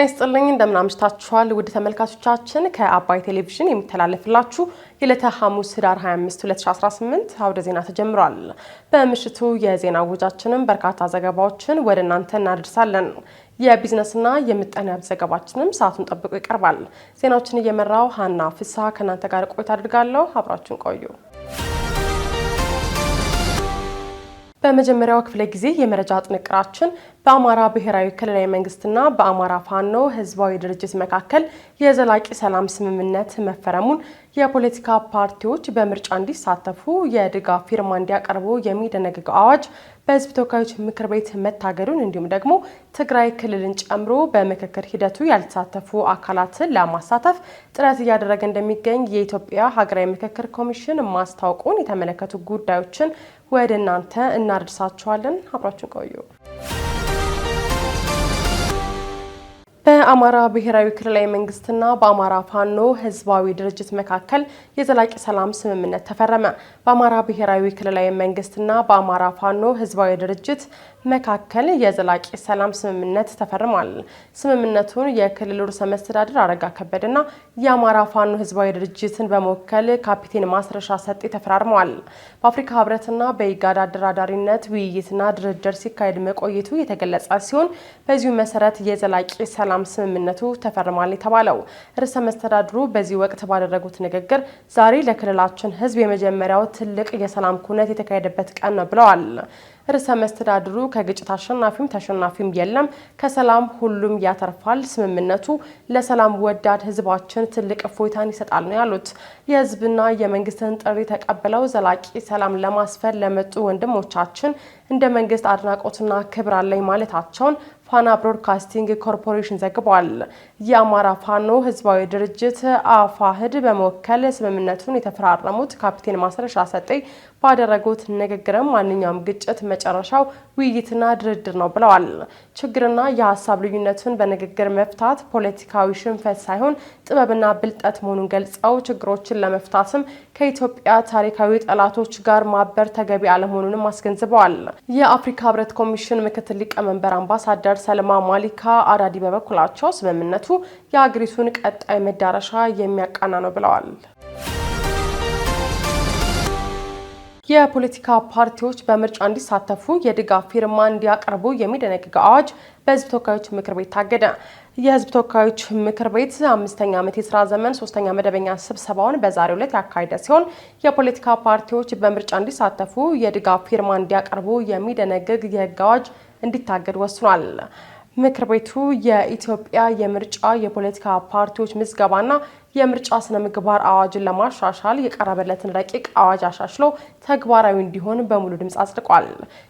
ይስጥልኝ እንደምን አምሽታችኋል ውድ ተመልካቾቻችን ከአባይ ቴሌቪዥን የሚተላለፍላችሁ የዕለተ ሐሙስ ህዳር 25 2018 አውደ ዜና ተጀምሯል። በምሽቱ የዜና ውጃችንም በርካታ ዘገባዎችን ወደ እናንተ እናደርሳለን። የቢዝነስና የምጣኔ ሀብት ዘገባችንም ሰዓቱን ጠብቆ ይቀርባል። ዜናዎችን እየመራው ሀና ፍስሐ ከእናንተ ጋር ቆይታ አድርጋለሁ። አብራችሁን ቆዩ። በመጀመሪያው ክፍለ ጊዜ የመረጃ ጥንቅራችን በአማራ ብሔራዊ ክልላዊ መንግስትና በአማራ ፋኖ ህዝባዊ ድርጅት መካከል የዘላቂ ሰላም ስምምነት መፈረሙን፣ የፖለቲካ ፓርቲዎች በምርጫ እንዲሳተፉ የድጋፍ ፊርማ እንዲያቀርቡ የሚደነግገው አዋጅ በህዝብ ተወካዮች ምክር ቤት መታገዱን፣ እንዲሁም ደግሞ ትግራይ ክልልን ጨምሮ በምክክር ሂደቱ ያልተሳተፉ አካላትን ለማሳተፍ ጥረት እያደረገ እንደሚገኝ የኢትዮጵያ ሀገራዊ ምክክር ኮሚሽን ማስታወቁን የተመለከቱ ጉዳዮችን ወደ እናንተ እናደርሳችኋለን። አብራችሁን ቆዩ። በአማራ ብሔራዊ ክልላዊ መንግስትና በአማራ ፋኖ ህዝባዊ ድርጅት መካከል የዘላቂ ሰላም ስምምነት ተፈረመ። በአማራ ብሔራዊ ክልላዊ መንግስትና በአማራ ፋኖ ህዝባዊ ድርጅት መካከል የዘላቂ ሰላም ስምምነት ተፈርሟል። ስምምነቱን የክልሉ ርዕሰ መስተዳድር አረጋ ከበደና የአማራ ፋኖ ህዝባዊ ድርጅትን በመወከል ካፒቴን ማስረሻ ሰጤ ተፈራርመዋል። በአፍሪካ ህብረትና በኢጋድ አደራዳሪነት ውይይትና ድርድር ሲካሄድ መቆየቱ የተገለጸ ሲሆን በዚሁ መሰረት የዘላቂ ሰላም ስምምነቱ ተፈርሟል የተባለው ርዕሰ መስተዳድሩ በዚህ ወቅት ባደረጉት ንግግር ዛሬ ለክልላችን ህዝብ የመጀመሪያው ትልቅ የሰላም ኩነት የተካሄደበት ቀን ነው ብለዋል። ርዕሰ መስተዳድሩ ከግጭት አሸናፊም ተሸናፊም የለም፣ ከሰላም ሁሉም ያተርፋል፣ ስምምነቱ ለሰላም ወዳድ ህዝባችን ትልቅ እፎይታን ይሰጣል ነው ያሉት። የህዝብና የመንግስትን ጥሪ ተቀብለው ዘላቂ ሰላም ለማስፈን ለመጡ ወንድሞቻችን እንደ መንግስት አድናቆትና ክብር አለኝ ማለታቸውን ፋና ብሮድካስቲንግ ኮርፖሬሽን ዘግቧል። የአማራ ፋኖ ህዝባዊ ድርጅት አፋህድ በመወከል ስምምነቱን የተፈራረሙት ካፒቴን ማስረሻ ሰጤ ባደረጉት ንግግርም ማንኛውም ግጭት መጨረሻው ውይይትና ድርድር ነው ብለዋል። ችግርና የሀሳብ ልዩነትን በንግግር መፍታት ፖለቲካዊ ሽንፈት ሳይሆን ጥበብና ብልጠት መሆኑን ገልጸው ችግሮችን ለመፍታትም ከኢትዮጵያ ታሪካዊ ጠላቶች ጋር ማበር ተገቢ አለመሆኑንም አስገንዝበዋል። የአፍሪካ ህብረት ኮሚሽን ምክትል ሊቀመንበር አምባሳደር ሰለማ ማሊካ አዳዲ በበኩላቸው ስምምነቱ የሀገሪቱን ቀጣይ መዳረሻ የሚያቃና ነው ብለዋል። የፖለቲካ ፓርቲዎች በምርጫ እንዲሳተፉ የድጋፍ ፊርማ እንዲያቀርቡ የሚደነግገው አዋጅ በህዝብ ተወካዮች ምክር ቤት ታገደ። የህዝብ ተወካዮች ምክር ቤት 5ኛ ዓመት የስራ ዘመን 3ኛ መደበኛ ስብሰባውን በዛሬው ዕለት ያካሄደ ሲሆን የፖለቲካ ፓርቲዎች በምርጫ እንዲሳተፉ የድጋፍ ፊርማ እንዲያቀርቡ የሚደነግግ የህግ አዋጅ እንዲታገድ ወስኗል። ምክር ቤቱ የኢትዮጵያ የምርጫ የፖለቲካ ፓርቲዎች ምዝገባና የምርጫ ስነ ምግባር አዋጅን ለማሻሻል የቀረበለትን ረቂቅ አዋጅ አሻሽሎ ተግባራዊ እንዲሆን በሙሉ ድምጽ አጽድቋል።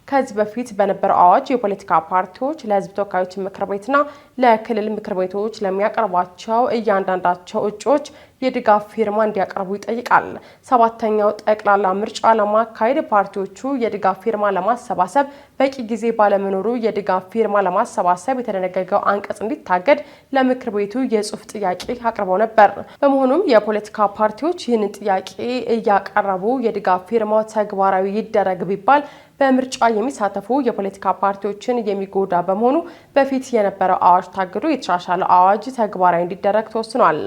ከዚህ በፊት በነበረው አዋጅ የፖለቲካ ፓርቲዎች ለህዝብ ተወካዮች ምክር ቤትና ለክልል ምክር ቤቶች ለሚያቀርቧቸው እያንዳንዳቸው እጩዎች የድጋፍ ፊርማ እንዲያቀርቡ ይጠይቃል። 7ኛው ጠቅላላ ምርጫ ለማካሄድ ፓርቲዎቹ የድጋፍ ፊርማ ለማሰባሰብ በቂ ጊዜ ባለመኖሩ የድጋፍ ፊርማ ለማሰባሰብ የተደነገገው አንቀጽ እንዲታገድ ለምክር ቤቱ የጽሑፍ ጥያቄ አቅርበው ነበር። በመሆኑም የፖለቲካ ፓርቲዎች ይህንን ጥያቄ እያቀረቡ የድጋፍ ፊርማው ተግባራዊ ይደረግ ቢባል በምርጫ የሚሳተፉ የፖለቲካ ፓርቲዎችን የሚጎዳ በመሆኑ በፊት የነበረው አዋጅ ታግዶ የተሻሻለው አዋጅ ተግባራዊ እንዲደረግ ተወስኗል።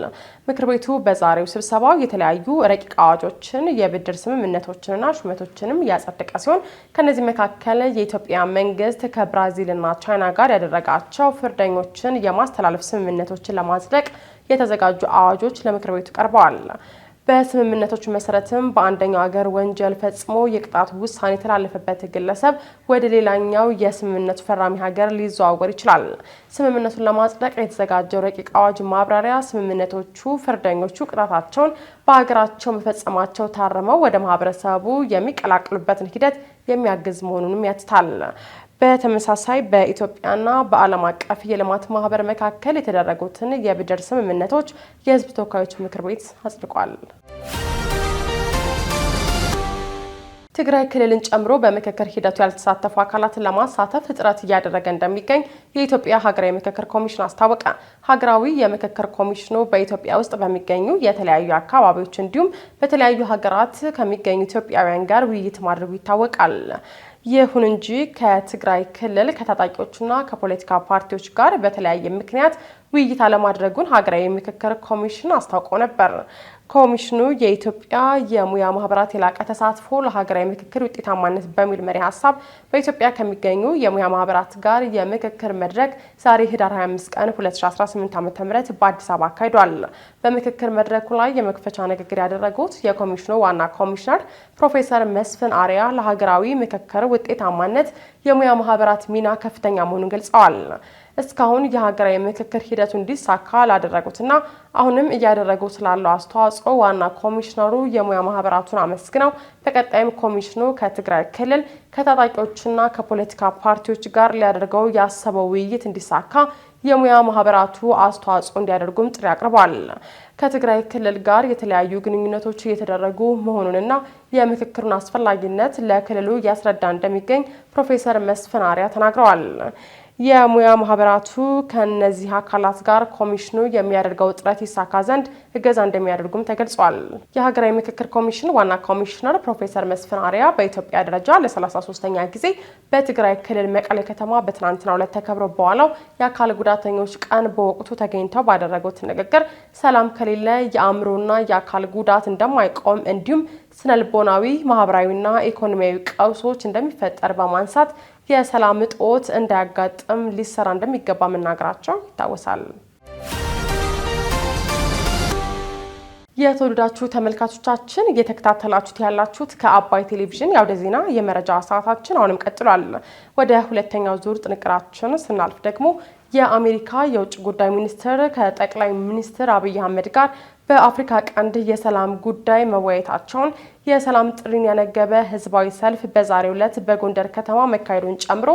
ምክር ቤቱ በዛሬው ስብሰባው የተለያዩ ረቂቅ አዋጆችን፣ የብድር ስምምነቶችንና ሹመቶችንም ያጸደቀ ሲሆን ከነዚህ መካከል የኢትዮጵያ መንግስት ከብራዚልና ቻይና ጋር ያደረጋቸው ፍርደኞችን የማስተላለፍ ስምምነቶችን ለማጽደቅ የተዘጋጁ አዋጆች ለምክር ቤቱ ቀርበዋል። በስምምነቶቹ መሰረትም በአንደኛው ሀገር ወንጀል ፈጽሞ የቅጣት ውሳኔ የተላለፈበት ግለሰብ ወደ ሌላኛው የስምምነቱ ፈራሚ ሀገር ሊዘዋወር ይችላል። ስምምነቱን ለማጽደቅ የተዘጋጀው ረቂቅ አዋጅ ማብራሪያ ስምምነቶቹ ፍርደኞቹ ቅጣታቸውን በሀገራቸው መፈጸማቸው ታርመው ወደ ማህበረሰቡ የሚቀላቀሉበትን ሂደት የሚያግዝ መሆኑንም ያትታል። በተመሳሳይ በኢትዮጵያና በዓለም አቀፍ የልማት ማህበር መካከል የተደረጉትን የብድር ስምምነቶች የህዝብ ተወካዮች ምክር ቤት አጽድቋል። ትግራይ ክልልን ጨምሮ በምክክር ሂደቱ ያልተሳተፉ አካላትን ለማሳተፍ ጥረት እያደረገ እንደሚገኝ የኢትዮጵያ ሀገራዊ ምክክር ኮሚሽን አስታወቀ። ሀገራዊ የምክክር ኮሚሽኑ በኢትዮጵያ ውስጥ በሚገኙ የተለያዩ አካባቢዎች እንዲሁም በተለያዩ ሀገራት ከሚገኙ ኢትዮጵያውያን ጋር ውይይት ማድረጉ ይታወቃል። ይሁን እንጂ ከትግራይ ክልል ከታጣቂዎችና ከፖለቲካ ፓርቲዎች ጋር በተለያየ ምክንያት ውይይት አለማድረጉን ሀገራዊ ምክክር ኮሚሽን አስታውቆ ነበር። ኮሚሽኑ የኢትዮጵያ የሙያ ማህበራት የላቀ ተሳትፎ ለሀገራዊ ምክክር ውጤታማነት በሚል መሪ ሀሳብ በኢትዮጵያ ከሚገኙ የሙያ ማህበራት ጋር የምክክር መድረክ ዛሬ ህዳር 25 ቀን 2018 ዓ.ም በአዲስ አበባ አካሂዷል። በምክክር መድረኩ ላይ የመክፈቻ ንግግር ያደረጉት የኮሚሽኑ ዋና ኮሚሽነር ፕሮፌሰር መስፍን አሪያ ለሀገራዊ ምክክር ውጤታማነት የሙያ ማህበራት ሚና ከፍተኛ መሆኑን ገልጸዋል። እስካሁን የሀገራዊ ምክክር ሂደቱ እንዲሳካ ላደረጉትና አሁንም እያደረጉ ስላለው አስተዋጽኦ ዋና ኮሚሽነሩ የሙያ ማህበራቱን አመስግነው በቀጣይም ኮሚሽኑ ከትግራይ ክልል ከታጣቂዎችና ከፖለቲካ ፓርቲዎች ጋር ሊያደርገው ያሰበው ውይይት እንዲሳካ የሙያ ማህበራቱ አስተዋጽኦ እንዲያደርጉም ጥሪ አቅርቧል። ከትግራይ ክልል ጋር የተለያዩ ግንኙነቶች እየተደረጉ መሆኑንና የምክክሩን አስፈላጊነት ለክልሉ እያስረዳ እንደሚገኝ ፕሮፌሰር መስፍን አሪያ ተናግረዋል። የሙያ ማህበራቱ ከነዚህ አካላት ጋር ኮሚሽኑ የሚያደርገው ጥረት ይሳካ ዘንድ እገዛ እንደሚያደርጉም ተገልጿል። የሀገራዊ ምክክር ኮሚሽን ዋና ኮሚሽነር ፕሮፌሰር መስፍን አሪያ በኢትዮጵያ ደረጃ ለ33ኛ ጊዜ በትግራይ ክልል መቀሌ ከተማ በትናንትናው ዕለት ተከብሮ በኋላው የአካል ጉዳተኞች ቀን በወቅቱ ተገኝተው ባደረጉት ንግግር ሰላም ከሌለ የአእምሮና የአካል ጉዳት እንደማይቆም እንዲሁም ስነልቦናዊ፣ ማህበራዊና ኢኮኖሚያዊ ቀውሶች እንደሚፈጠር በማንሳት የሰላም እጦት እንዳያጋጥም ሊሰራ እንደሚገባ መናገራቸው ይታወሳል። የተወደዳችሁ ተመልካቾቻችን እየተከታተላችሁት ያላችሁት ከአባይ ቴሌቪዥን የአውደ ዜና የመረጃ ሰዓታችን አሁንም ቀጥሏል። ወደ ሁለተኛው ዙር ጥንቅራችን ስናልፍ ደግሞ የአሜሪካ የውጭ ጉዳይ ሚኒስትር ከጠቅላይ ሚኒስትር አብይ አህመድ ጋር በአፍሪካ ቀንድ የሰላም ጉዳይ መወያየታቸውን የሰላም ጥሪን ያነገበ ህዝባዊ ሰልፍ በዛሬው ዕለት በጎንደር ከተማ መካሄዱን ጨምሮ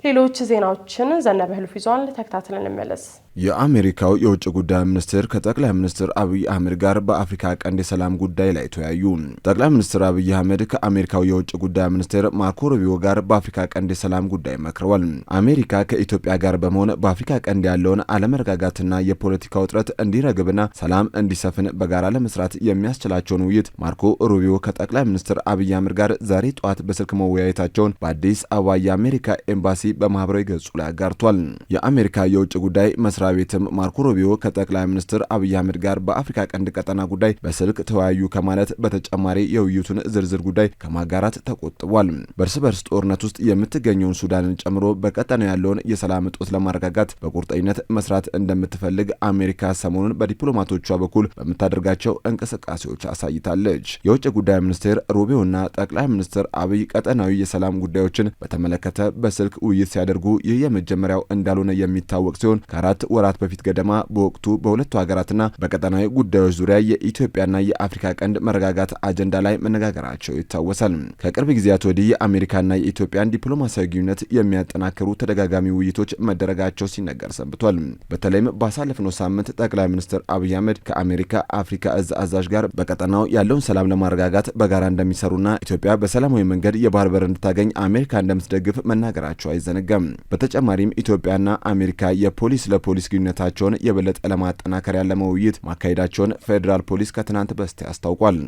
ሌሎች ዜናዎችን ዘነበ ህልፍ ይዟል። ተከታትለን እንመለስ። የአሜሪካው የውጭ ጉዳይ ሚኒስትር ከጠቅላይ ሚኒስትር አብይ አህመድ ጋር በአፍሪካ ቀንድ የሰላም ጉዳይ ላይ ተወያዩ። ጠቅላይ ሚኒስትር አብይ አህመድ ከአሜሪካው የውጭ ጉዳይ ሚኒስትር ማርኮ ሩቢዮ ጋር በአፍሪካ ቀንድ የሰላም ጉዳይ መክረዋል። አሜሪካ ከኢትዮጵያ ጋር በመሆን በአፍሪካ ቀንድ ያለውን አለመረጋጋትና የፖለቲካ ውጥረት እንዲረግብና ሰላም እንዲሰፍን በጋራ ለመስራት የሚያስችላቸውን ውይይት ማርኮ ሩቢዮ ከጠቅላይ ሚኒስትር አብይ አህመድ ጋር ዛሬ ጠዋት በስልክ መወያየታቸውን በአዲስ አበባ የአሜሪካ ኤምባሲ በማህበራዊ ገጹ ላይ አጋርቷል። የአሜሪካ የውጭ ጉዳይ መስሪያ ቤትም ማርኮ ሩቢዮ ከጠቅላይ ሚኒስትር አብይ አህመድ ጋር በአፍሪካ ቀንድ ቀጠና ጉዳይ በስልክ ተወያዩ ከማለት በተጨማሪ የውይይቱን ዝርዝር ጉዳይ ከማጋራት ተቆጥቧል። በእርስ በርስ ጦርነት ውስጥ የምትገኘውን ሱዳንን ጨምሮ በቀጠናው ያለውን የሰላም እጦት ለማረጋጋት በቁርጠኝነት መስራት እንደምትፈልግ አሜሪካ ሰሞኑን በዲፕሎማቶቿ በኩል በምታደርጋቸው እንቅስቃሴዎች አሳይታለች። የውጭ ጉዳይ ሚኒስትር ሩቢዮና ጠቅላይ ሚኒስትር አብይ ቀጠናዊ የሰላም ጉዳዮችን በተመለከተ በስልክ ውይይት ሲያደርጉ ይህ የመጀመሪያው እንዳልሆነ የሚታወቅ ሲሆን ከአራት ወራት በፊት ገደማ በወቅቱ በሁለቱ ሀገራትና በቀጠናዊ ጉዳዮች ዙሪያ የኢትዮጵያና የአፍሪካ ቀንድ መረጋጋት አጀንዳ ላይ መነጋገራቸው ይታወሳል። ከቅርብ ጊዜያት ወዲህ የአሜሪካና የኢትዮጵያን ዲፕሎማሲያዊ ግንኙነት የሚያጠናክሩ ተደጋጋሚ ውይይቶች መደረጋቸው ሲነገር ሰንብቷል። በተለይም ባሳለፍነው ሳምንት ጠቅላይ ሚኒስትር አብይ አህመድ ከአሜሪካ አፍሪካ እዝ አዛዥ ጋር በቀጠናው ያለውን ሰላም ለማረጋጋት በጋራ እንደሚሰሩና ኢትዮጵያ በሰላማዊ መንገድ የባህር በር እንድታገኝ አሜሪካ እንደምትደግፍ መናገራቸው አይዘነጋም። በተጨማሪም ኢትዮጵያና አሜሪካ የፖሊስ ለፖሊስ ግንኙነታቸውን የበለጠ ለማጠናከር ያለመ ውይይት ማካሄዳቸውን ፌዴራል ፖሊስ ከትናንት በስቲያ አስታውቋል።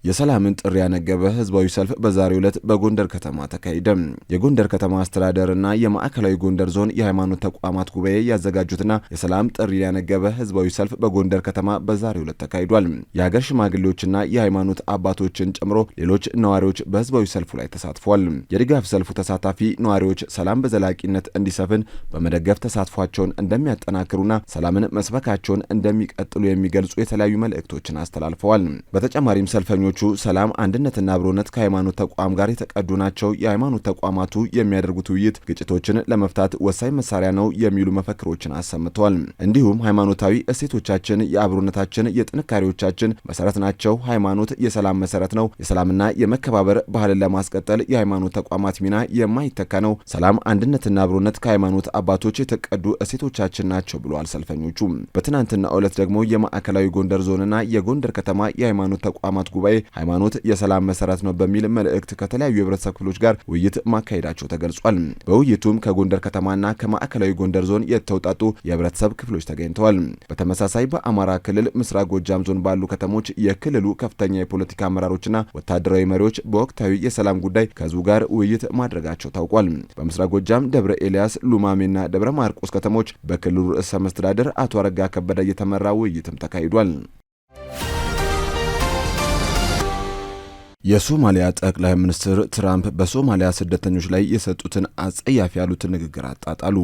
የሰላምን ጥሪ ያነገበ ህዝባዊ ሰልፍ በዛሬው ዕለት በጎንደር ከተማ ተካሄደ። የጎንደር ከተማ አስተዳደርና የማዕከላዊ ጎንደር ዞን የሃይማኖት ተቋማት ጉባኤ ያዘጋጁትና የሰላም ጥሪ ያነገበ ህዝባዊ ሰልፍ በጎንደር ከተማ በዛሬው ዕለት ተካሂዷል። የሀገር ሽማግሌዎችና የሃይማኖት አባቶችን ጨምሮ ሌሎች ነዋሪዎች በህዝባዊ ሰልፉ ላይ ተሳትፈዋል። የድጋፍ ሰልፉ ተሳታፊ ነዋሪዎች ሰላም በዘላቂነት እንዲሰፍን በመደገፍ ተሳትፏቸውን እንደሚያጠናክሩና ሰላምን መስበካቸውን እንደሚቀጥሉ የሚገልጹ የተለያዩ መልእክቶችን አስተላልፈዋል። በተጨማሪም ሰልፈኞች ሰላም፣ አንድነትና አብሮነት ከሃይማኖት ተቋም ጋር የተቀዱ ናቸው። የሃይማኖት ተቋማቱ የሚያደርጉት ውይይት ግጭቶችን ለመፍታት ወሳኝ መሳሪያ ነው የሚሉ መፈክሮችን አሰምተዋል። እንዲሁም ሃይማኖታዊ እሴቶቻችን የአብሮነታችን የጥንካሬዎቻችን መሰረት ናቸው። ሃይማኖት የሰላም መሰረት ነው። የሰላምና የመከባበር ባህልን ለማስቀጠል የሃይማኖት ተቋማት ሚና የማይተካ ነው። ሰላም፣ አንድነትና አብሮነት ከሃይማኖት አባቶች የተቀዱ እሴቶቻችን ናቸው ብለዋል ሰልፈኞቹ። በትናንትናው ዕለት ደግሞ የማዕከላዊ ጎንደር ዞንና የጎንደር ከተማ የሃይማኖት ተቋማት ጉባኤ ሃይማኖት የሰላም መሰረት ነው በሚል መልእክት ከተለያዩ የህብረተሰብ ክፍሎች ጋር ውይይት ማካሄዳቸው ተገልጿል። በውይይቱም ከጎንደር ከተማና ከማዕከላዊ ጎንደር ዞን የተውጣጡ የህብረተሰብ ክፍሎች ተገኝተዋል። በተመሳሳይ በአማራ ክልል ምስራቅ ጎጃም ዞን ባሉ ከተሞች የክልሉ ከፍተኛ የፖለቲካ አመራሮችና ወታደራዊ መሪዎች በወቅታዊ የሰላም ጉዳይ ከህዝቡ ጋር ውይይት ማድረጋቸው ታውቋል። በምስራቅ ጎጃም ደብረ ኤልያስ፣ ሉማሜና ደብረ ማርቆስ ከተሞች በክልሉ ርዕሰ መስተዳድር አቶ አረጋ ከበደ የተመራ ውይይትም ተካሂዷል። የሶማሊያ ጠቅላይ ሚኒስትር ትራምፕ በሶማሊያ ስደተኞች ላይ የሰጡትን አጸያፊ ያሉትን ንግግር አጣጣሉ።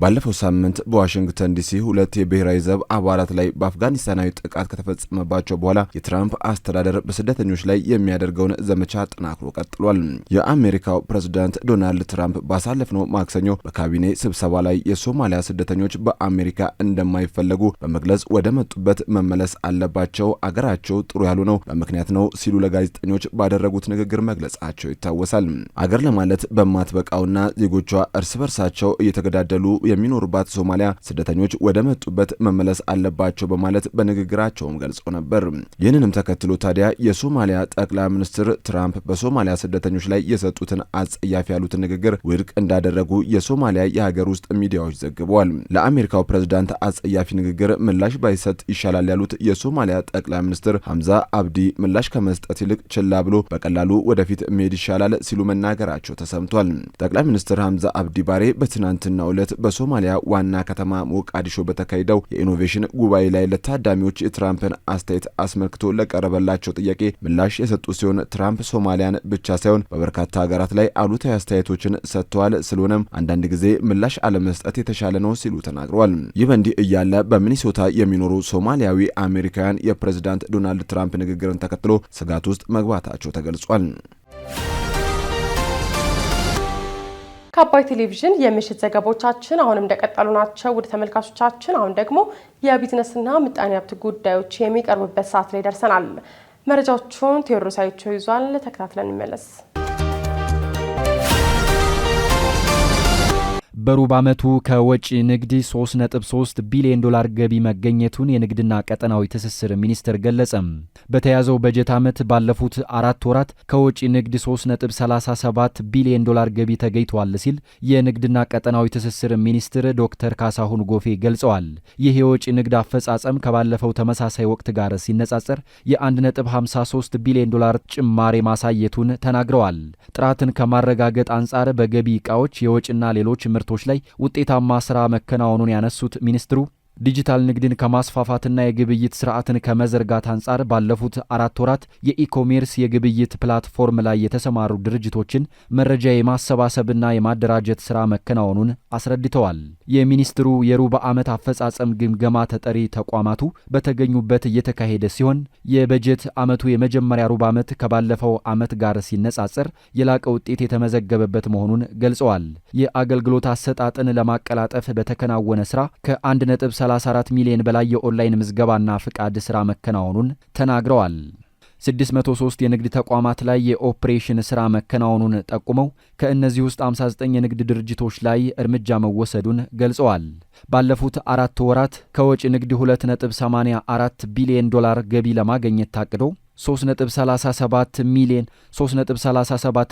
ባለፈው ሳምንት በዋሽንግተን ዲሲ 2 የብሔራዊ ዘብ አባላት ላይ በአፍጋኒስታናዊ ጥቃት ከተፈጸመባቸው በኋላ የትራምፕ አስተዳደር በስደተኞች ላይ የሚያደርገውን ዘመቻ አጠናክሮ ቀጥሏል። የአሜሪካው ፕሬዝዳንት ዶናልድ ትራምፕ ባሳለፍነው ማክሰኞ በካቢኔ ስብሰባ ላይ የሶማሊያ ስደተኞች በአሜሪካ እንደማይፈለጉ በመግለጽ ወደ መጡበት መመለስ አለባቸው፣ አገራቸው ጥሩ ያልሆነው በምክንያት ነው ሲሉ ለጋዜጠኞች ባደረጉት ንግግር መግለጻቸው ይታወሳል። አገር ለማለት በማትበቃውና ዜጎቿ እርስ በርሳቸው እየተገዳደሉ የሚኖሩባት ሶማሊያ ስደተኞች ወደ መጡበት መመለስ አለባቸው በማለት በንግግራቸውም ገልጸው ነበር። ይህንንም ተከትሎ ታዲያ የሶማሊያ ጠቅላይ ሚኒስትር ትራምፕ በሶማሊያ ስደተኞች ላይ የሰጡትን አጸያፊ ያሉትን ንግግር ውድቅ እንዳደረጉ የሶማሊያ የሀገር ውስጥ ሚዲያዎች ዘግበዋል። ለአሜሪካው ፕሬዝዳንት አጸያፊ ንግግር ምላሽ ባይሰጥ ይሻላል ያሉት የሶማሊያ ጠቅላይ ሚኒስትር ሐምዛ አብዲ ምላሽ ከመስጠት ይልቅ ችላ ብሎ በቀላሉ ወደፊት መሄድ ይሻላል ሲሉ መናገራቸው ተሰምቷል። ጠቅላይ ሚኒስትር ሐምዛ አብዲ ባሬ በትናንትናው ዕለት በሶማሊያ ዋና ከተማ ሞቃዲሾ በተካሄደው የኢኖቬሽን ጉባኤ ላይ ለታዳሚዎች የትራምፕን አስተያየት አስመልክቶ ለቀረበላቸው ጥያቄ ምላሽ የሰጡ ሲሆን ትራምፕ ሶማሊያን ብቻ ሳይሆን በበርካታ ሀገራት ላይ አሉታዊ አስተያየቶችን ሰጥተዋል። ስለሆነም አንዳንድ ጊዜ ምላሽ አለመስጠት የተሻለ ነው ሲሉ ተናግረዋል። ይህ በእንዲህ እያለ በሚኒሶታ የሚኖሩ ሶማሊያዊ አሜሪካውያን የፕሬዝዳንት ዶናልድ ትራምፕ ንግግርን ተከትሎ ስጋት ውስጥ መግባታቸው ተገልጿል። ከአባይ ቴሌቪዥን የምሽት ዘገባዎቻችን አሁንም እንደቀጠሉ ናቸው። ውድ ተመልካቾቻችን አሁን ደግሞ የቢዝነስና ምጣኔ ሀብት ጉዳዮች የሚቀርቡበት ሰዓት ላይ ደርሰናል። መረጃዎቹን ቴዎድሮስ አይቸው ይዟል። ተከታትለን እንመለስ። በሩብ ዓመቱ ከወጪ ንግድ 3.3 ቢሊዮን ዶላር ገቢ መገኘቱን የንግድና ቀጠናዊ ትስስር ሚኒስቴር ገለጸ። በተያዘው በጀት ዓመት ባለፉት 4 ወራት ከወጪ ንግድ 3.37 ቢሊዮን ዶላር ገቢ ተገኝቷል ሲል የንግድና ቀጠናዊ ትስስር ሚኒስትር ዶክተር ካሳሁን ጎፌ ገልጸዋል። ይህ የወጪ ንግድ አፈጻጸም ከባለፈው ተመሳሳይ ወቅት ጋር ሲነጻጸር የ1.53 ቢሊዮን ዶላር ጭማሪ ማሳየቱን ተናግረዋል። ጥራትን ከማረጋገጥ አንጻር በገቢ ዕቃዎች የወጪና ሌሎች ምርቶች ላይ ውጤታማ ስራ መከናወኑን ያነሱት ሚኒስትሩ ዲጂታል ንግድን ከማስፋፋትና የግብይት ስርዓትን ከመዘርጋት አንጻር ባለፉት 4 ወራት የኢኮሜርስ የግብይት ፕላትፎርም ላይ የተሰማሩ ድርጅቶችን መረጃ የማሰባሰብና የማደራጀት ስራ መከናወኑን አስረድተዋል። የሚኒስትሩ የሩብ ዓመት አፈጻጸም ግምገማ ተጠሪ ተቋማቱ በተገኙበት እየተካሄደ ሲሆን የበጀት ዓመቱ የመጀመሪያ ሩብ ዓመት ከባለፈው ዓመት ጋር ሲነጻጸር የላቀ ውጤት የተመዘገበበት መሆኑን ገልጸዋል። የአገልግሎት አሰጣጥን ለማቀላጠፍ በተከናወነ ስራ ከ1.34 ሚሊዮን በላይ የኦንላይን ምዝገባና ፍቃድ ስራ መከናወኑን ተናግረዋል። 603 የንግድ ተቋማት ላይ የኦፕሬሽን ስራ መከናወኑን ጠቁመው ከእነዚህ ውስጥ 59 የንግድ ድርጅቶች ላይ እርምጃ መወሰዱን ገልጸዋል። ባለፉት 4 ወራት ከወጪ ንግድ 2.84 ቢሊዮን ዶላር ገቢ ለማግኘት ታቅዶ 3.37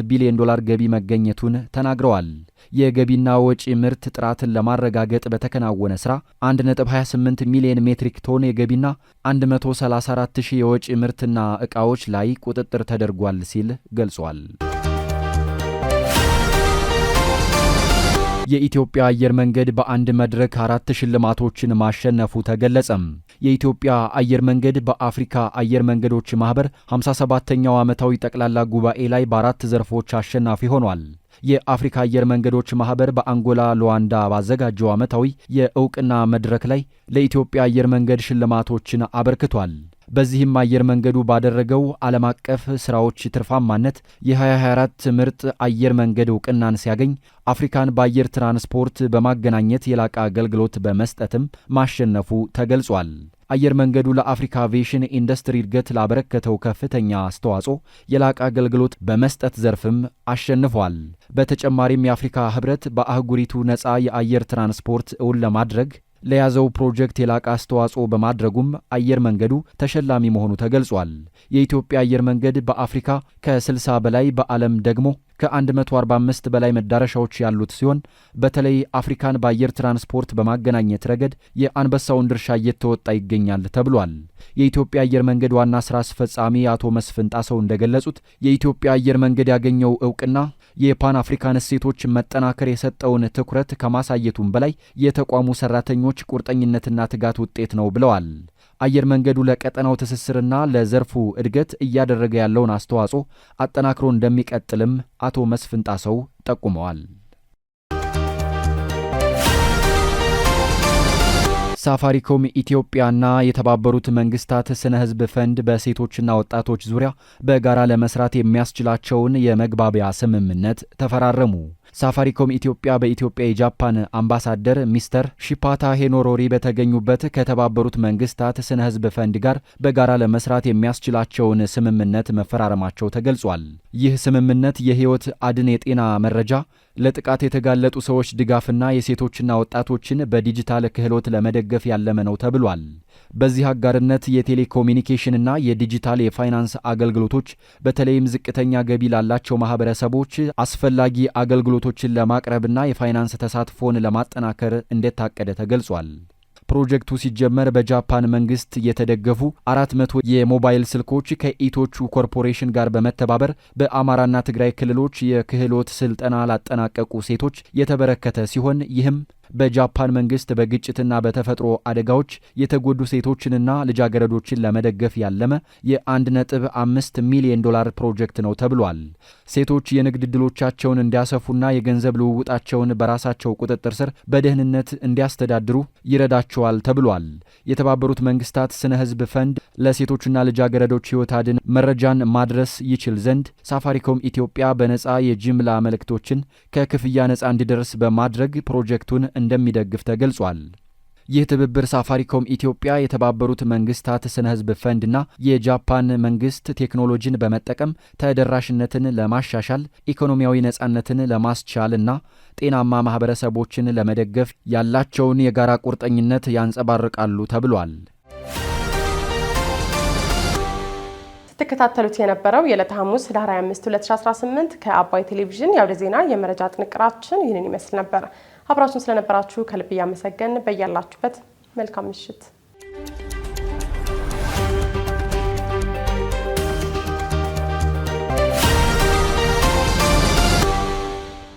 ቢሊዮን ዶላር ገቢ መገኘቱን ተናግረዋል። የገቢና ወጪ ምርት ጥራትን ለማረጋገጥ በተከናወነ ስራ 1.28 ሚሊዮን ሜትሪክ ቶን የገቢና 134,000 የወጪ ምርትና ዕቃዎች ላይ ቁጥጥር ተደርጓል ሲል ገልጿል። የኢትዮጵያ አየር መንገድ በአንድ መድረክ 4 ሽልማቶችን ማሸነፉ ተገለጸም። የኢትዮጵያ አየር መንገድ በአፍሪካ አየር መንገዶች ማህበር 57ኛው ዓመታዊ ጠቅላላ ጉባኤ ላይ በ4 ዘርፎች አሸናፊ ሆኗል። የአፍሪካ አየር መንገዶች ማህበር በአንጎላ ሉዋንዳ ባዘጋጀው ዓመታዊ የእውቅና መድረክ ላይ ለኢትዮጵያ አየር መንገድ ሽልማቶችን አበርክቷል። በዚህም አየር መንገዱ ባደረገው ዓለም አቀፍ ስራዎች ትርፋማነት የ2024 ምርጥ አየር መንገድ እውቅናን ሲያገኝ አፍሪካን በአየር ትራንስፖርት በማገናኘት የላቀ አገልግሎት በመስጠትም ማሸነፉ ተገልጿል። አየር መንገዱ ለአፍሪካ አቪዬሽን ኢንዱስትሪ እድገት ላበረከተው ከፍተኛ አስተዋጽኦ የላቀ አገልግሎት በመስጠት ዘርፍም አሸንፏል። በተጨማሪም የአፍሪካ ህብረት በአህጉሪቱ ነፃ የአየር ትራንስፖርት እውን ለማድረግ ለያዘው ፕሮጀክት የላቀ አስተዋጽኦ በማድረጉም አየር መንገዱ ተሸላሚ መሆኑ ተገልጿል። የኢትዮጵያ አየር መንገድ በአፍሪካ ከ60 በላይ በዓለም ደግሞ ከ145 በላይ መዳረሻዎች ያሉት ሲሆን በተለይ አፍሪካን በአየር ትራንስፖርት በማገናኘት ረገድ የአንበሳውን ድርሻ እየተወጣ ይገኛል ተብሏል። የኢትዮጵያ አየር መንገድ ዋና ስራ አስፈጻሚ አቶ መስፍን ጣሰው እንደገለጹት የኢትዮጵያ አየር መንገድ ያገኘው እውቅና የፓን አፍሪካን እሴቶች መጠናከር የሰጠውን ትኩረት ከማሳየቱም በላይ የተቋሙ ሰራተኞች ቁርጠኝነትና ትጋት ውጤት ነው ብለዋል። አየር መንገዱ ለቀጠናው ትስስርና ለዘርፉ እድገት እያደረገ ያለውን አስተዋጽኦ አጠናክሮ እንደሚቀጥልም አቶ መስፍን ጣሰው ጠቁመዋል። ሳፋሪኮም ኢትዮጵያና የተባበሩት መንግስታት ስነ ህዝብ ፈንድ በሴቶችና ወጣቶች ዙሪያ በጋራ ለመስራት የሚያስችላቸውን የመግባቢያ ስምምነት ተፈራረሙ። ሳፋሪኮም ኢትዮጵያ በኢትዮጵያ የጃፓን አምባሳደር ሚስተር ሺፓታ ሄኖሮሪ በተገኙበት ከተባበሩት መንግስታት ስነ ህዝብ ፈንድ ጋር በጋራ ለመስራት የሚያስችላቸውን ስምምነት መፈራረማቸው ተገልጿል። ይህ ስምምነት የህይወት አድን የጤና መረጃ፣ ለጥቃት የተጋለጡ ሰዎች ድጋፍና የሴቶችና ወጣቶችን በዲጂታል ክህሎት ለመደገፍ ያለመ ነው ተብሏል። በዚህ አጋርነት የቴሌኮሙኒኬሽንና የዲጂታል የፋይናንስ አገልግሎቶች በተለይም ዝቅተኛ ገቢ ላላቸው ማህበረሰቦች አስፈላጊ አገልግሎቶችን ለማቅረብና የፋይናንስ ተሳትፎን ለማጠናከር እንደታቀደ ተገልጿል። ፕሮጀክቱ ሲጀመር በጃፓን መንግስት የተደገፉ 400 የሞባይል ስልኮች ከኢቶቹ ኮርፖሬሽን ጋር በመተባበር በአማራና ትግራይ ክልሎች የክህሎት ስልጠና ላጠናቀቁ ሴቶች የተበረከተ ሲሆን ይህም በጃፓን መንግስት በግጭትና በተፈጥሮ አደጋዎች የተጎዱ ሴቶችንና ልጃገረዶችን ለመደገፍ ያለመ የ1.5 ሚሊዮን ዶላር ፕሮጀክት ነው ተብሏል። ሴቶች የንግድ ዕድሎቻቸውን እንዲያሰፉና የገንዘብ ልውውጣቸውን በራሳቸው ቁጥጥር ስር በደህንነት እንዲያስተዳድሩ ይረዳቸዋል ተብሏል። የተባበሩት መንግስታት ስነ ህዝብ ፈንድ ለሴቶችና ልጃገረዶች ህይወት አድን መረጃን ማድረስ ይችል ዘንድ ሳፋሪኮም ኢትዮጵያ በነጻ የጅምላ መልእክቶችን ከክፍያ ነጻ እንዲደርስ በማድረግ ፕሮጀክቱን እንደሚደግፍ ተገልጿል። ይህ ትብብር ሳፋሪኮም ኢትዮጵያ የተባበሩት መንግስታት ስነ ህዝብ ፈንድና የጃፓን መንግስት ቴክኖሎጂን በመጠቀም ተደራሽነትን ለማሻሻል ኢኮኖሚያዊ ነጻነትን ለማስቻልና ጤናማ ማህበረሰቦችን ለመደገፍ ያላቸውን የጋራ ቁርጠኝነት ያንጸባርቃሉ ተብሏል። ስትከታተሉት የነበረው የዕለተ ሐሙስ ህዳር 25 2018 ከአባይ ቴሌቪዥን የአውደ ዜና የመረጃ ጥንቅራችን ይህንን ይመስል ነበር። አብራችሁን ስለነበራችሁ ከልብ እያመሰገን በያላችሁበት መልካም ምሽት